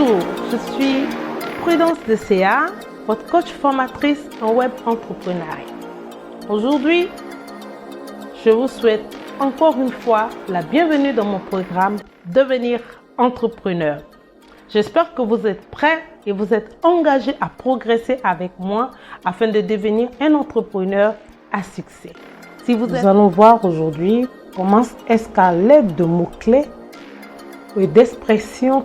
Bonjour, je suis Prudence de CA, votre coach formatrice en web entrepreneuriat. Aujourd'hui, je vous souhaite encore une fois la bienvenue dans mon programme Devenir entrepreneur. J'espère que vous êtes prêts et vous êtes engagés à progresser avec moi afin de devenir un entrepreneur à succès. Nous allons voir aujourd'hui comment est-ce qu'à l'aide de mots-clés et d'expressions,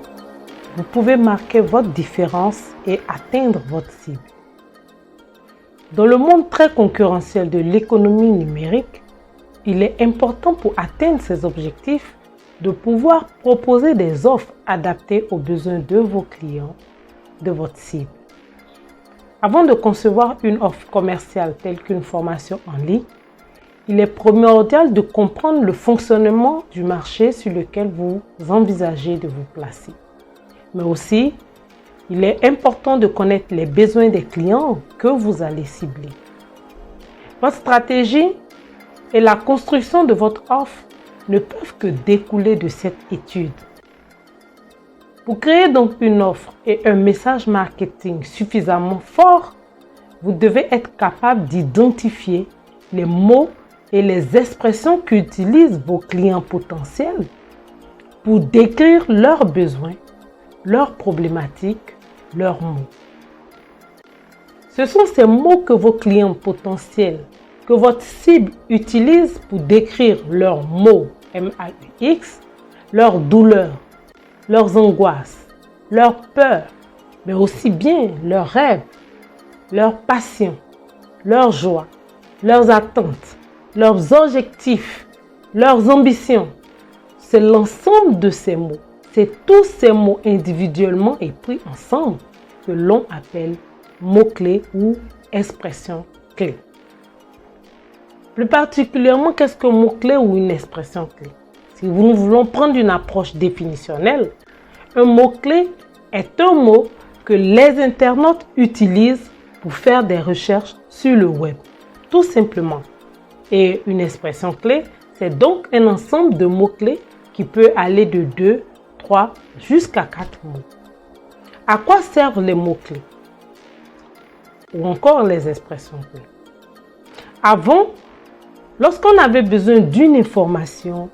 vous pouvez marquer votre différence et atteindre votre cible. Dans le monde très concurrentiel de l'économie numérique, il est important pour atteindre ces objectifs de pouvoir proposer des offres adaptées aux besoins de vos clients, de votre cible. Avant de concevoir une offre commerciale telle qu'une formation en ligne, il est primordial de comprendre le fonctionnement du marché sur lequel vous envisagez de vous placer. Mais aussi, il est important de connaître les besoins des clients que vous allez cibler. Votre stratégie et la construction de votre offre ne peuvent que découler de cette étude. Pour créer donc une offre et un message marketing suffisamment fort, vous devez être capable d'identifier les mots et les expressions qu'utilisent vos clients potentiels pour décrire leurs besoins, leurs problématiques, leurs mots. Ce sont ces mots que vos clients potentiels, que votre cible utilise pour décrire leurs mots, M-A-U-X, leurs douleurs, leurs angoisses, leurs peurs, mais aussi bien leurs rêves, leurs passions, leurs joies, leurs attentes, leurs objectifs, leurs ambitions. C'est l'ensemble de ces mots. C'est tous ces mots individuellement et pris ensemble que l'on appelle mots-clés ou expressions clés. Plus particulièrement, qu'est-ce qu'un mot-clé ou une expression clé? Si nous voulons prendre une approche définitionnelle, un mot-clé est un mot que les internautes utilisent pour faire des recherches sur le web, tout simplement. Et une expression clé, c'est donc un ensemble de mots-clés qui peut aller de 2, 3 jusqu'à 4 mots. À quoi servent les mots-clés? Ou encore les expressions clés? Avant, lorsqu'on avait besoin d'une information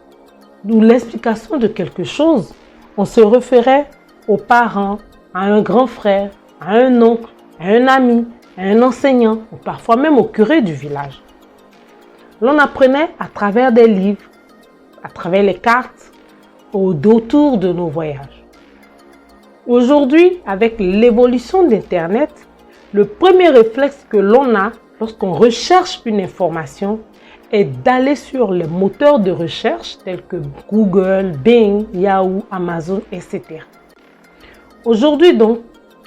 ou l'explication de quelque chose, on se référait aux parents, à un grand frère, à un oncle, à un ami, à un enseignant ou parfois même au curé du village. L'on apprenait à travers des livres, à travers les cartes, autour de nos voyages. Aujourd'hui, avec l'évolution d'Internet, le premier réflexe que l'on a lorsqu'on recherche une information est d'aller sur les moteurs de recherche tels que Google, Bing, Yahoo, Amazon, etc. Aujourd'hui donc,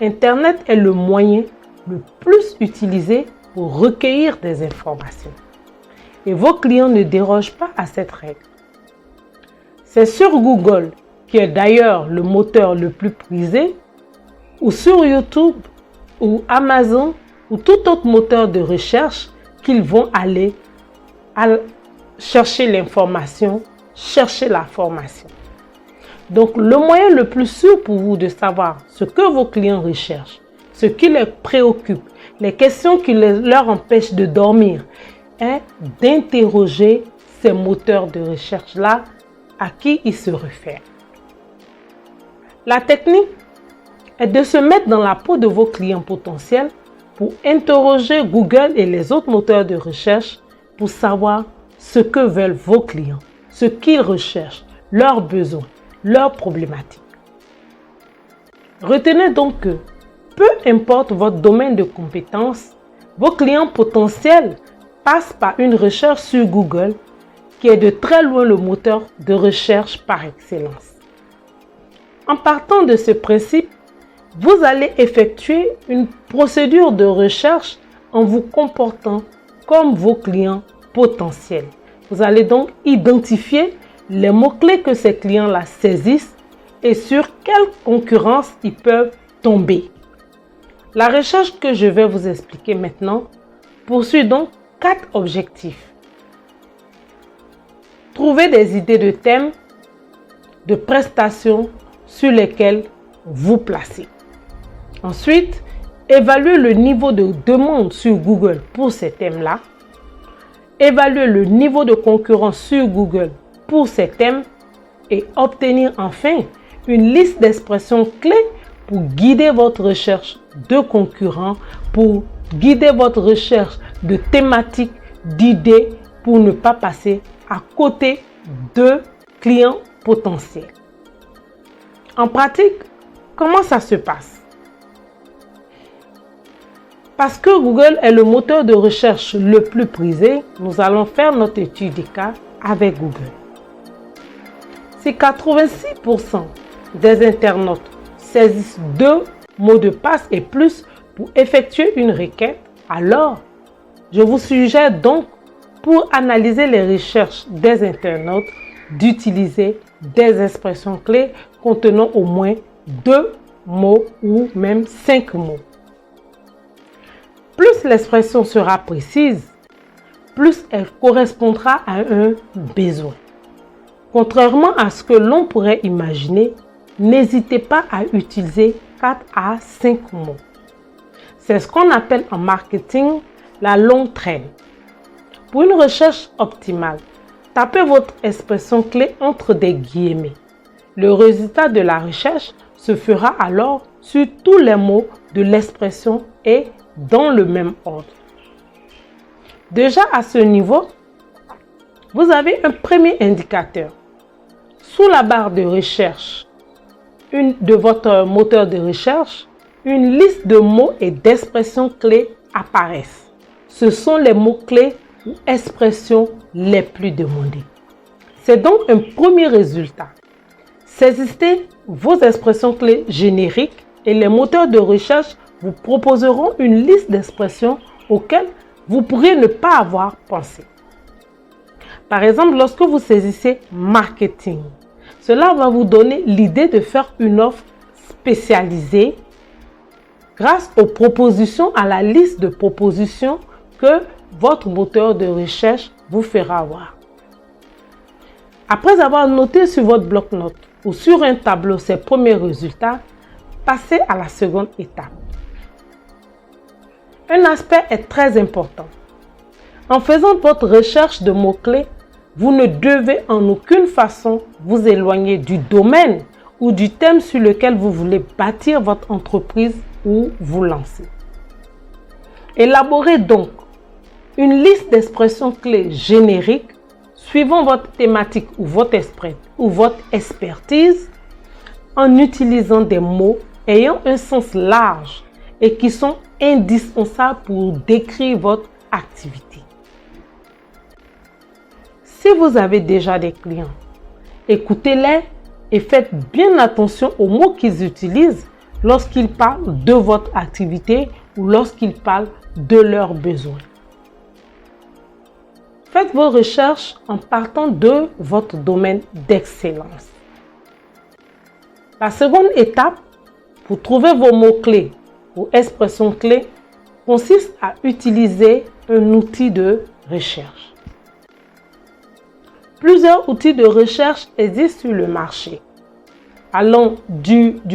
Internet est le moyen le plus utilisé pour recueillir des informations. Et vos clients ne dérogent pas à cette règle. C'est sur Google, qui est d'ailleurs le moteur le plus prisé, ou sur YouTube, ou Amazon, ou tout autre moteur de recherche qu'ils vont aller chercher l'information, chercher la formation. Donc, le moyen le plus sûr pour vous de savoir ce que vos clients recherchent, ce qui les préoccupe, les questions qui leur empêchent de dormir, est d'interroger ces moteurs de recherche-là à qui ils se réfèrent. La technique est de se mettre dans la peau de vos clients potentiels pour interroger Google et les autres moteurs de recherche pour savoir ce que veulent vos clients, ce qu'ils recherchent, leurs besoins, leurs problématiques. Retenez donc que, peu importe votre domaine de compétence, vos clients potentiels passent par une recherche sur Google qui est de très loin le moteur de recherche par excellence. En partant de ce principe, vous allez effectuer une procédure de recherche en vous comportant comme vos clients potentiels. Vous allez donc identifier les mots-clés que ces clients-là saisissent et sur quelle concurrence ils peuvent tomber. La recherche que je vais vous expliquer maintenant poursuit donc 4 objectifs. Trouver des idées de thèmes, de prestations sur lesquelles vous placez. Ensuite, évaluez le niveau de demande sur Google pour ces thèmes-là. Évaluez le niveau de concurrence sur Google pour ces thèmes et obtenir enfin une liste d'expressions clés pour guider votre recherche de concurrents, pour guider votre recherche de thématiques, d'idées, pour ne pas passer à côté de clients potentiels. En pratique, comment ça se passe? Parce que Google est le moteur de recherche le plus prisé, nous allons faire notre étude des cas avec Google. Si 86% des internautes saisissent 2 mots de passe et plus pour effectuer une requête, alors je vous suggère donc, pour analyser les recherches des internautes, d'utiliser des expressions clés contenant au moins 2 mots ou même 5 mots. Plus l'expression sera précise, plus elle correspondra à un besoin. Contrairement à ce que l'on pourrait imaginer, n'hésitez pas à utiliser 4 à 5 mots. C'est ce qu'on appelle en marketing la longue traîne. Pour une recherche optimale, tapez votre expression clé entre des guillemets. Le résultat de la recherche se fera alors sur tous les mots de l'expression et dans le même ordre. Déjà à ce niveau, vous avez un premier indicateur. Sous la barre de recherche de votre moteur de recherche, une liste de mots et d'expressions clés apparaissent. Ce sont les mots-clés ou expressions les plus demandées. C'est donc un premier résultat. Saisissez vos expressions clés génériques et les moteurs de recherche vous proposeront une liste d'expressions auxquelles vous pourriez ne pas avoir pensé. Par exemple, lorsque vous saisissez marketing, cela va vous donner l'idée de faire une offre spécialisée grâce aux propositions, à la liste de propositions que votre moteur de recherche vous fera voir. Après avoir noté sur votre bloc-notes ou sur un tableau ces premiers résultats, passez à la seconde étape. Un aspect est très important. En faisant votre recherche de mots-clés, vous ne devez en aucune façon vous éloigner du domaine ou du thème sur lequel vous voulez bâtir votre entreprise ou vous lancer. Élaborez donc une liste d'expressions clés génériques suivant votre thématique ou votre expertise en utilisant des mots ayant un sens large et qui sont indispensables pour décrire votre activité. Si vous avez déjà des clients, écoutez-les et faites bien attention aux mots qu'ils utilisent lorsqu'ils parlent de votre activité ou lorsqu'ils parlent de leurs besoins. Faites vos recherches en partant de votre domaine d'excellence. La seconde étape pour trouver vos mots-clés ou expressions clés consiste à utiliser un outil de recherche. Plusieurs outils de recherche existent sur le marché, allant du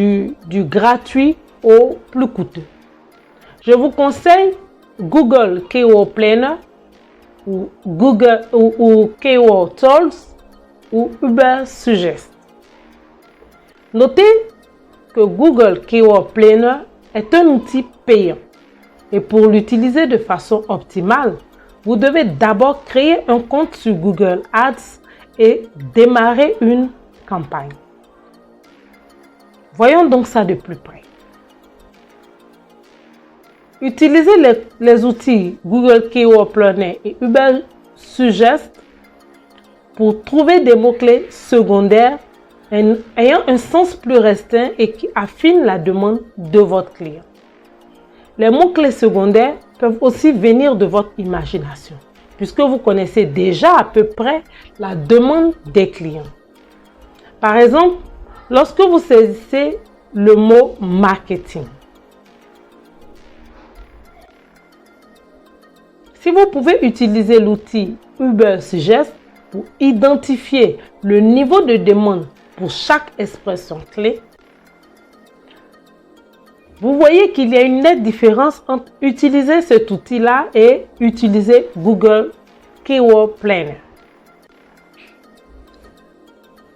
gratuit au plus coûteux. Je vous conseille Google Keyword Planner ou Keyword Tools ou Ubersuggest. Notez que Google Keyword Planner est un outil payant et pour l'utiliser de façon optimale, vous devez d'abord créer un compte sur Google Ads et démarrer une campagne. Voyons donc ça de plus près. Utilisez les outils Google Keyword Planner et Ubersuggest pour trouver des mots-clés secondaires ayant un sens plus restreint et qui affinent la demande de votre client. Les mots-clés secondaires peuvent aussi venir de votre imagination, puisque vous connaissez déjà à peu près la demande des clients. Par exemple, lorsque vous saisissez le mot marketing, si vous pouvez utiliser l'outil Ubersuggest pour identifier le niveau de demande pour chaque expression clé, vous voyez qu'il y a une nette différence entre utiliser cet outil-là et utiliser Google Keyword Planner.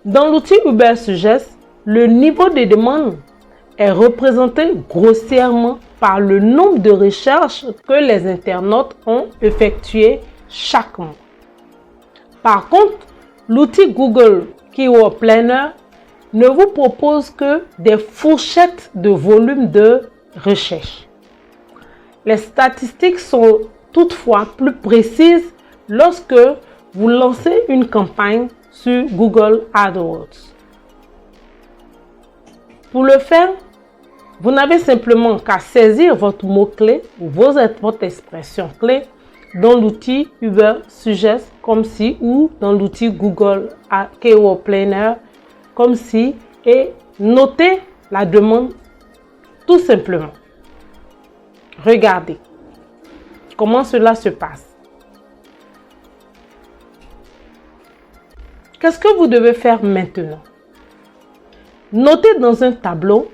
Dans l'outil Uber Suggest, le niveau de demande est représenté grossièrement par le nombre de recherches que les internautes ont effectuées chaque mois. Par contre, l'outil Google Keyword Planner ne vous propose que des fourchettes de volume de recherche. Les statistiques sont toutefois plus précises lorsque vous lancez une campagne sur Google AdWords. Pour le faire, vous n'avez simplement qu'à saisir votre mot-clé ou votre expression clé dans l'outil Uber Suggest comme si ou dans l'outil Google Keyword Planner comme si et notez la demande tout simplement. Regardez comment cela se passe. Qu'est-ce que vous devez faire maintenant? Notez dans un tableau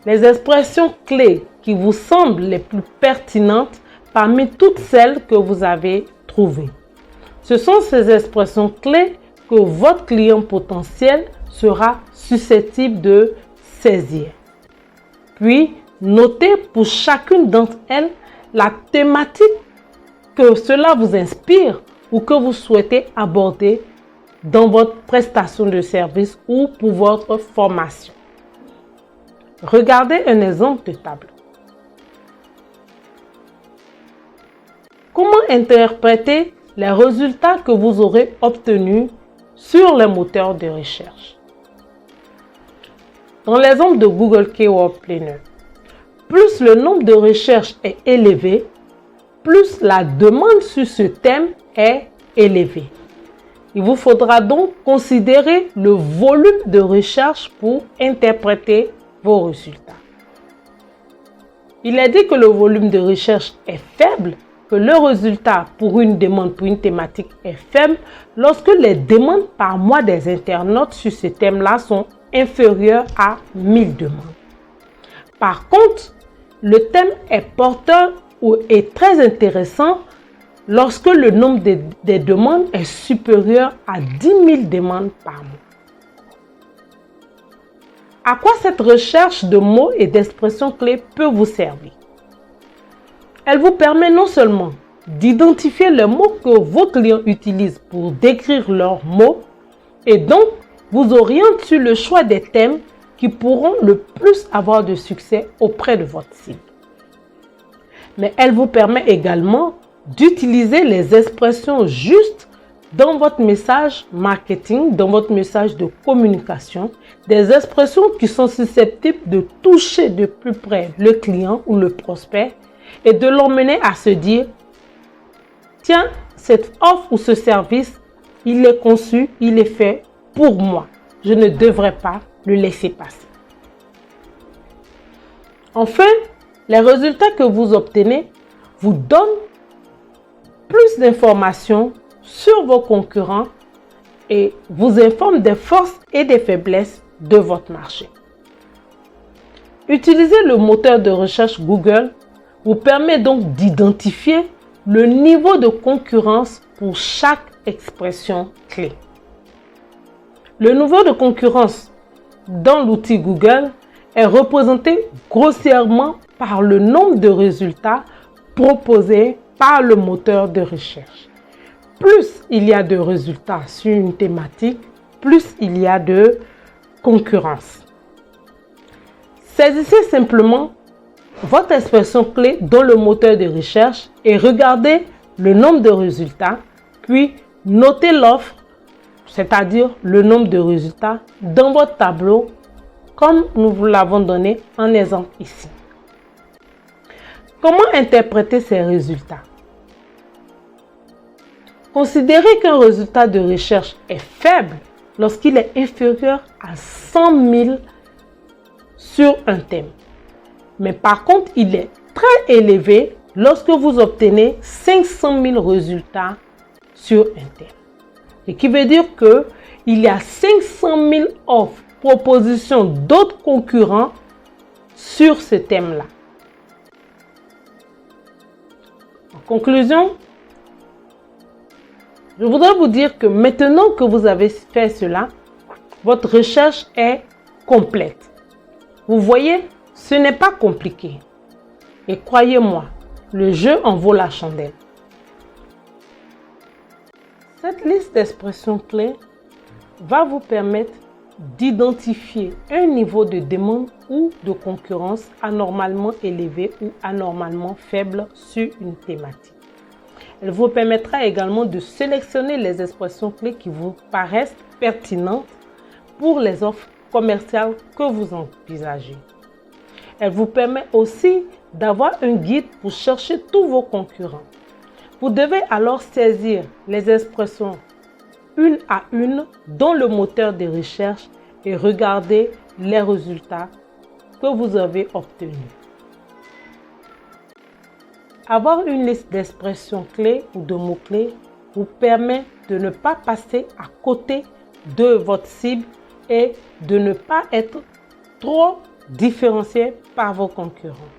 les expressions clés qui vous semblent les plus pertinentes parmi toutes celles que vous avez trouvées. Ce sont ces expressions clés que votre client potentiel sera susceptible de saisir. Puis, notez pour chacune d'entre elles la thématique que cela vous inspire ou que vous souhaitez aborder dans votre prestation de service ou pour votre formation. Regardez un exemple de tableau. Comment interpréter les résultats que vous aurez obtenus sur les moteurs de recherche? Dans l'exemple de Google Keyword Planner, plus le nombre de recherches est élevé, plus la demande sur ce thème est élevée. Il vous faudra donc considérer le volume de recherche pour interpréter vos résultats. Il est dit que le volume de recherche est faible, que le résultat pour une demande, pour une thématique est faible lorsque les demandes par mois des internautes sur ce thème-là sont inférieures à 1000 demandes. Par contre, le thème est porteur ou est très intéressant lorsque le nombre des demandes est supérieur à 10 000 demandes par mois. À quoi cette recherche de mots et d'expressions clés peut vous servir? Elle vous permet non seulement d'identifier les mots que vos clients utilisent pour décrire leurs mots et donc vous oriente sur le choix des thèmes qui pourront le plus avoir de succès auprès de votre cible. Mais elle vous permet également d'utiliser les expressions justes dans votre message marketing, dans votre message de communication, des expressions qui sont susceptibles de toucher de plus près le client ou le prospect et de l'emmener à se dire « Tiens, cette offre ou ce service, il est conçu, il est fait pour moi. Je ne devrais pas le laisser passer. » Enfin, les résultats que vous obtenez vous donnent plus d'informations sur vos concurrents et vous informent des forces et des faiblesses de votre marché. Utiliser le moteur de recherche Google vous permet donc d'identifier le niveau de concurrence pour chaque expression clé. Le niveau de concurrence dans l'outil Google est représenté grossièrement par le nombre de résultats proposés par le moteur de recherche. Plus il y a de résultats sur une thématique, plus il y a de concurrence. Saisissez simplement votre expression clé dans le moteur de recherche et regardez le nombre de résultats, puis notez l'offre, c'est-à-dire le nombre de résultats dans votre tableau, comme nous vous l'avons donné en exemple ici. Comment interpréter ces résultats? Considérez qu'un résultat de recherche est faible lorsqu'il est inférieur à 100 000 sur un thème. Mais par contre, il est très élevé lorsque vous obtenez 500 000 résultats sur un thème. Et qui veut dire qu'il y a 500 000 offres, propositions d'autres concurrents sur ce thème-là. En conclusion, je voudrais vous dire que maintenant que vous avez fait cela, votre recherche est complète. Vous voyez, ce n'est pas compliqué. Et croyez-moi, le jeu en vaut la chandelle. Cette liste d'expressions clés va vous permettre d'identifier un niveau de demande ou de concurrence anormalement élevé ou anormalement faible sur une thématique. Elle vous permettra également de sélectionner les expressions clés qui vous paraissent pertinentes pour les offres commerciales que vous envisagez. Elle vous permet aussi d'avoir un guide pour chercher tous vos concurrents. Vous devez alors saisir les expressions une à une dans le moteur de recherche et regarder les résultats que vous avez obtenus. Avoir une liste d'expressions clés ou de mots-clés vous permet de ne pas passer à côté de votre cible et de ne pas être trop différencié par vos concurrents.